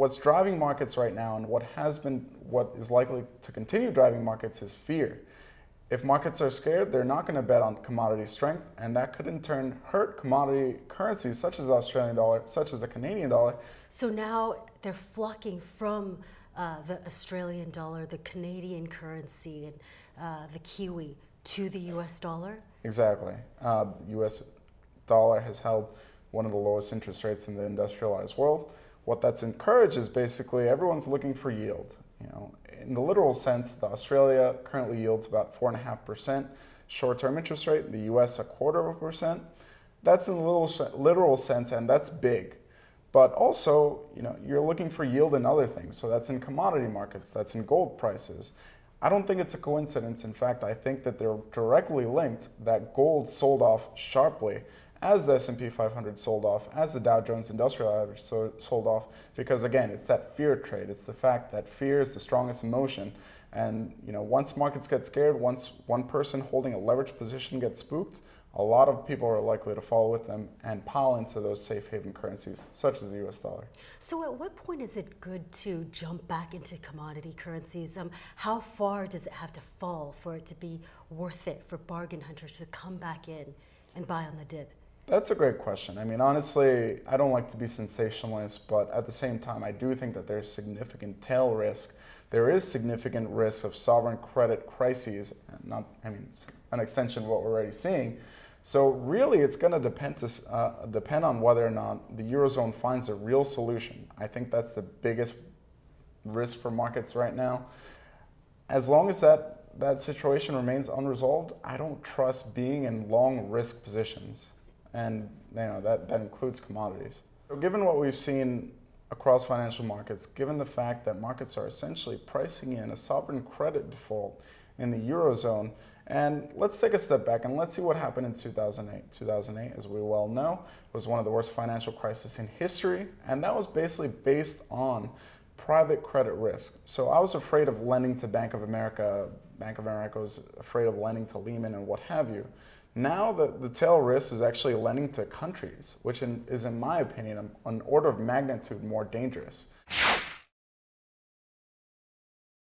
what's driving markets right now and what is likely to continue driving markets is fear. If markets are scared, they're not going to bet on commodity strength, and that could in turn hurt commodity currencies such as the Australian dollar, such as the Canadian dollar. So now they're flocking from the Australian dollar, the Canadian currency, and the Kiwi to the US dollar? Exactly. US dollar has held one of the lowest interest rates in the industrialized world. What that's encouraged is basically everyone's looking for yield. In the literal sense, the Australia currently yields about 4.5% short-term interest rate, the US a 0.25%. That's in the literal sense, and that's big. But also, you're looking for yield in other things. So that's in commodity markets, that's in gold prices. I don't think it's a coincidence. In fact, I think that they're directly linked, that gold sold off sharply as the S&P 500 sold off, as the Dow Jones Industrial Average sold off, because again, it's that fear trade. It's the fact that fear is the strongest emotion. And once markets get scared, once one person holding a leveraged position gets spooked, a lot of people are likely to follow with them and pile into those safe haven currencies, such as the US dollar. So at what point is it good to jump back into commodity currencies? How far does it have to fall for it to be worth it for bargain hunters to come back in and buy on the dip? That's a great question. I mean, honestly, I don't like to be sensationalist, but at the same time, I do think that there's significant tail risk. There is significant risk of sovereign credit crises, it's an extension of what we're already seeing. So really, it's going to depend on whether or not the Eurozone finds a real solution. I think that's the biggest risk for markets right now. As long as that situation remains unresolved, I don't trust being in long risk positions. And that includes commodities. So given what we've seen across financial markets, given the fact that markets are essentially pricing in a sovereign credit default in the Eurozone, and let's take a step back and let's see what happened in 2008. 2008, as we well know, was one of the worst financial crises in history, and that was basically based on private credit risk. So I was afraid of lending to Bank of America. Bank of America was afraid of lending to Lehman and what have you. Now the tail risk is actually lending to countries, which is, in my opinion, an order of magnitude more dangerous.